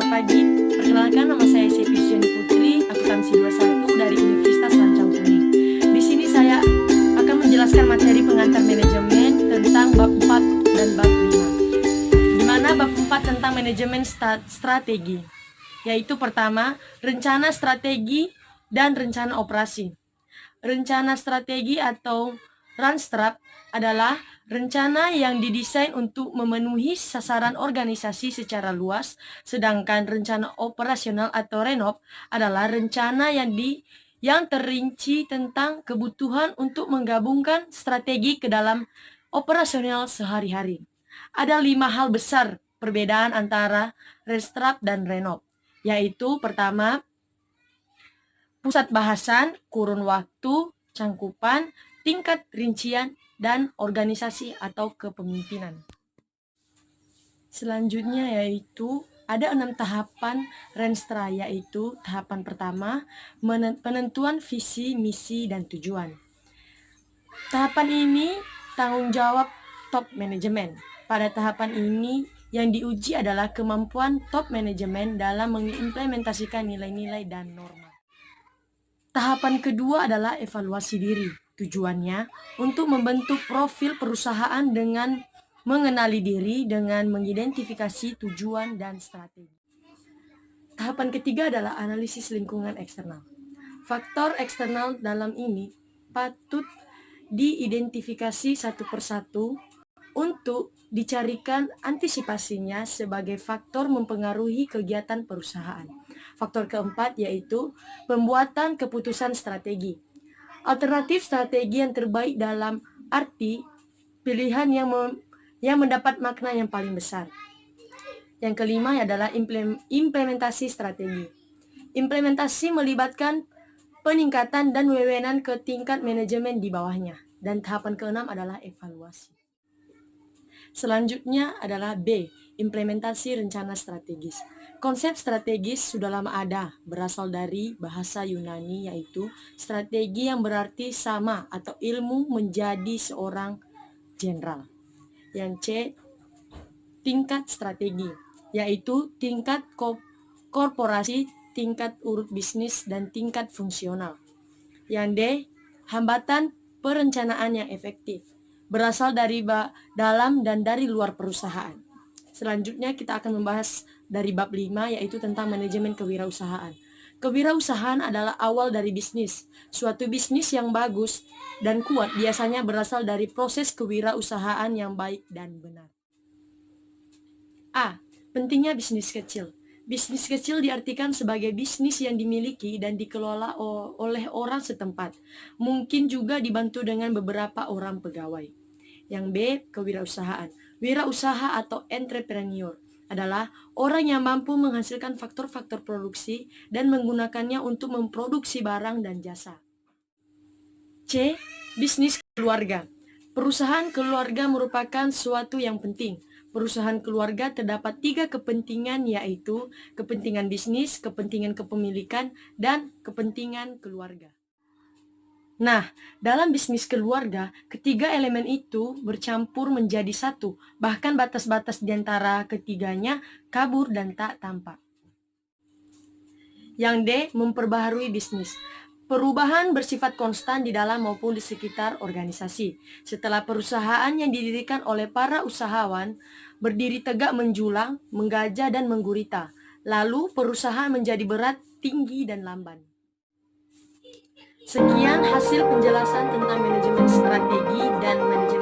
pagi. Perkenalkan, nama saya Sepi Syeni Putri, akuntansi 21 dari Universitas Lancang Kuning. Di sini saya akan menjelaskan materi pengantar manajemen tentang bab 4 dan bab 5. Di mana bab 4 tentang manajemen strategi, yaitu pertama, rencana strategi dan rencana operasi. Rencana strategi atau Runstrap adalah rencana yang didesain untuk memenuhi sasaran organisasi secara luas, sedangkan rencana operasional atau RENOP adalah rencana yang terinci tentang kebutuhan untuk menggabungkan strategi ke dalam operasional sehari-hari. Ada 5 hal besar perbedaan antara Runstrap dan RENOP, yaitu pertama, pusat bahasan, kurun waktu, cangkupan, tingkat rincian, dan organisasi atau kepemimpinan. Selanjutnya yaitu ada 6 tahapan Renstra, yaitu tahapan pertama, penentuan visi, misi, dan tujuan. Tahapan ini tanggung jawab top manajemen. Pada tahapan ini yang diuji adalah kemampuan top manajemen dalam mengimplementasikan nilai-nilai dan norma. Tahapan kedua adalah evaluasi diri. Tujuannya untuk membentuk profil perusahaan dengan mengenali diri dengan mengidentifikasi tujuan dan strategi. Tahapan ketiga adalah analisis lingkungan eksternal. Faktor eksternal dalam ini patut diidentifikasi satu persatu untuk dicarikan antisipasinya sebagai faktor mempengaruhi kegiatan perusahaan. Faktor keempat yaitu pembuatan keputusan strategi. Alternatif strategi yang terbaik dalam arti pilihan yang mendapat makna yang paling besar. Yang kelima adalah implementasi strategi. Implementasi melibatkan peningkatan dan wewenang ke tingkat manajemen di bawahnya. Dan tahapan keenam adalah evaluasi. Selanjutnya adalah B, implementasi rencana strategis. Konsep strategis sudah lama ada, berasal dari bahasa Yunani yaitu strategi yang berarti sama atau ilmu menjadi seorang jenderal. Yang C, tingkat strategi, yaitu tingkat korporasi, tingkat urut bisnis, dan tingkat fungsional. Yang D, hambatan perencanaan yang efektif, berasal dari dalam dan dari luar perusahaan. Selanjutnya kita akan membahas dari bab 5 yaitu tentang manajemen kewirausahaan. Kewirausahaan adalah awal dari bisnis. Suatu bisnis yang bagus dan kuat biasanya berasal dari proses kewirausahaan yang baik dan benar. A. Pentingnya bisnis kecil. Bisnis kecil diartikan sebagai bisnis yang dimiliki dan dikelola oleh orang setempat. Mungkin juga dibantu dengan beberapa orang pegawai. Yang B. Kewirausahaan. Wirausaha atau entrepreneur adalah orang yang mampu menghasilkan faktor-faktor produksi dan menggunakannya untuk memproduksi barang dan jasa. C. Bisnis keluarga. Perusahaan keluarga merupakan suatu yang penting. Perusahaan keluarga terdapat 3 kepentingan, yaitu kepentingan bisnis, kepentingan kepemilikan, dan kepentingan keluarga. Nah, dalam bisnis keluarga, ketiga elemen itu bercampur menjadi satu, bahkan batas-batas di antara ketiganya kabur dan tak tampak. Yang D. Memperbaharui bisnis. Perubahan bersifat konstan di dalam maupun di sekitar organisasi. Setelah perusahaan yang didirikan oleh para usahawan berdiri tegak menjulang, menggajah dan menggurita, lalu perusahaan menjadi berat, tinggi, dan lamban. Sekian hasil penjelasan tentang manajemen strategi dan manajemen